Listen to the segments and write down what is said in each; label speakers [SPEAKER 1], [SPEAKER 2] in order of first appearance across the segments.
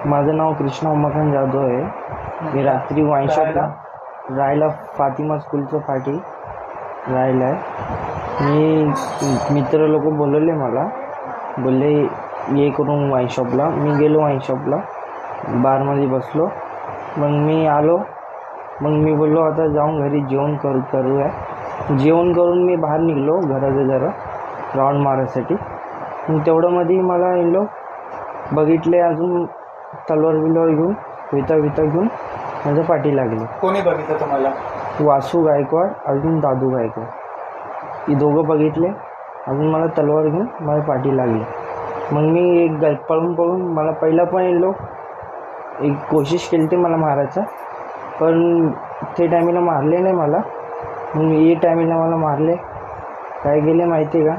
[SPEAKER 1] माझं नाव कृष्णा उमाकांत जाधव आहे। मी रात्री वाईन शॉपला राहायला फातिमा स्कूलच्या पाठी राहिला आहे। मी मित्र लोक बोलवले मला, बोलले ये करून वाईन शॉपला। मी गेलो वाईन शॉपला, बारमध्ये बसलो। मग मी आलो, मग मी बोललो आता जाऊन घरी जेवण करूया। जेवण करून मी बाहेर निघलो घराचं जरा राऊंड मारायसाठी। मग तेवढ्यामध्ये मला हे लोक बघितले, अजून तलवार बिलवार घेऊन विता घेऊन माझ्या पाठी लागले।
[SPEAKER 2] कोणी बघितलं तुम्हाला?
[SPEAKER 1] वासू गायकवाड अजून दादू गायकवाड, ही दोघं बघितले, अजून मला तलवार घेऊन माझ्या पाठी लागले। मग मी एक पळून मला पहिला पण हे लोक एक कोशिश केली ते मला मारायचा, पण ते टायमिंगला मारले नाही मला। मग ये टायमिंगला मला मारले, काय गेले माहिती आहे का?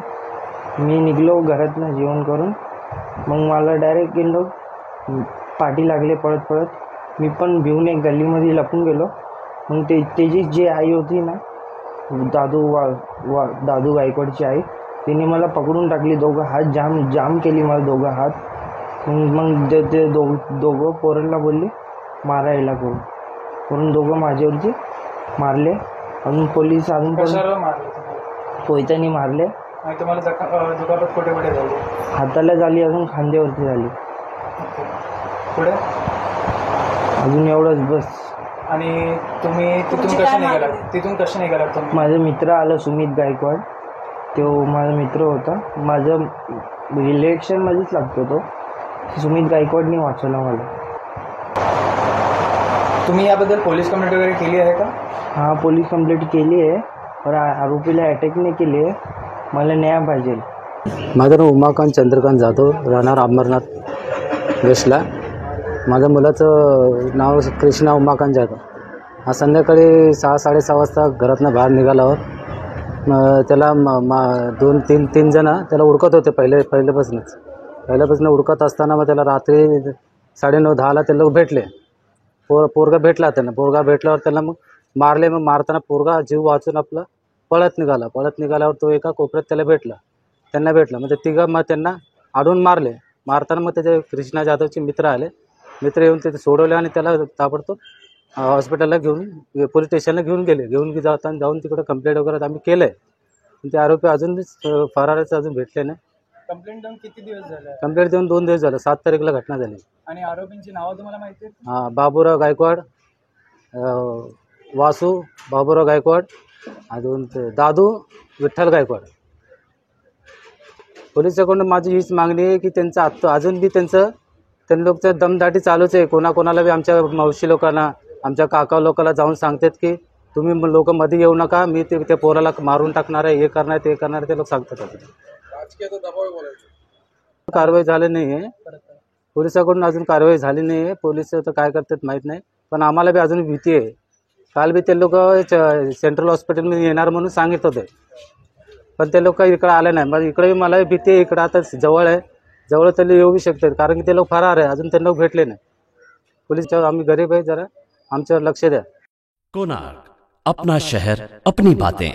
[SPEAKER 1] मी निघलो घरातनं जेवण करून, मग मला डायरेक्ट गेलो पाठी लागले पळत। मी पण भिवून एक गल्लीमध्ये लपून गेलो। मग त्याची जी आई होती ना, दादू गायकवाडची आई, तिने मला पकडून टाकली। दोघं हात जाम केली मला, दोघं हात। मग ते दोघं पोरांना बोलले मारायला करून दोघं माझ्यावरती मारले। अजून पोलीस अजून कोयत्याने मारले।
[SPEAKER 2] तुम्हाला दुखापत कुठे झाली?
[SPEAKER 1] हाताला झाली, अजून खांद्यावरती झाली।
[SPEAKER 2] पुढे
[SPEAKER 1] अजून एवढंच बस।
[SPEAKER 2] आणि तुम्ही तिथून कसे निघालात तुम्ही?
[SPEAKER 1] माझा मित्र आला सुमित गायकवाड, तो माझा मित्र होता, माझं इलेक्शनमध्येच लागतो तो। सुमित गायकवाडने वाचवला मला।
[SPEAKER 2] तुम्ही याबद्दल पोलीस कंप्लेंट वगैरे केली आहे का?
[SPEAKER 1] हां, पोलीस कंप्लेंट केली आहे, पण आरोपीला अटॅक नाही केली आहे। मला न्याय पाहिजे।
[SPEAKER 3] माझं नाव उमाकांत चंद्रकांत जाधव, राहणार अमरनाथ वेस्टला। माझ्या मुलाचं नाव कृष्णा उमाकांत जाधव। आज संध्याकाळी 6-6:30 वाजता घरातनं बाहेर निघाल्यावर त्याला तीन जण त्याला हुडकत होते पहिल्यापासून हुडकत असताना मग त्याला रात्री 9:30-10ला ते लोक भेटले। पोरगा भेटला त्यांना। पोरगा भेटल्यावर त्याला मग मारले। मग मारताना पोरगा जीव वाचून आपला पळत निघाल्यावर तो एका कोपऱ्यात त्यांना भेटला। मग ते तिघं मग त्यांना आडून मारताना मग त्याचे कृष्णा जाधवचे मित्र आले। मित्र येऊन तिथे सोडवले आणि त्याला ताबडतोब हॉस्पिटलला पोलीस स्टेशनला घेऊन जाऊन तिकडे कंप्लेंट वगैरे आम्ही केलं आहे। ते आरोपी अजून फराराचे अजून भेटले नाही।
[SPEAKER 2] कंप्लेंट देऊन किती दिवस झाले?
[SPEAKER 3] कंप्लेंट देऊन 2 दिवस झाले। 7 तारीखला घटना झाली।
[SPEAKER 2] आणि आरोपींची नावं तुम्हाला माहिती आहेत?
[SPEAKER 3] हां, बाबूराव गायकवाड, वासू बाबूराव गायकवाड, अजून दादू विठ्ठल गायकवाड। पोलिसाकडून माझी हीच मागणी आहे की त्यांचं अजून बी त्यांनी लोकचं दमदाटी चालूच आहे। कोणाला बी आमच्या मावशी लोकांना, आमच्या काका लोकांना जाऊन सांगतात की तुम्ही लोक मध्ये येऊ नका, मी ते पोराला मारून टाकणार आहे, हे करणार ते करणार, ते लोक सांगतात। कारवाई झाली नाही आहे, पोलिसाकडून अजून कारवाई झाली नाही आहे। पोलीस तर काय करतात माहीत नाही, पण आम्हाला बी अजून भीती आहे। काल बी ते लोक सेंट्रल हॉस्पिटलमध्ये येणार म्हणून सांगित होते, पण ते लोक इकडे आले नाही। मग इकडे मला भीती आहे। इकडं आता जवळ तरी येऊ शकतात, कारण की ते लोक फरार आहे, अजून ते लोक भेटले नाही। पोलीस आम्ही गरीब आहे, जरा आमच्यावर लक्ष द्या।
[SPEAKER 4] कोणार्क, अपना शहर अपनी बातें।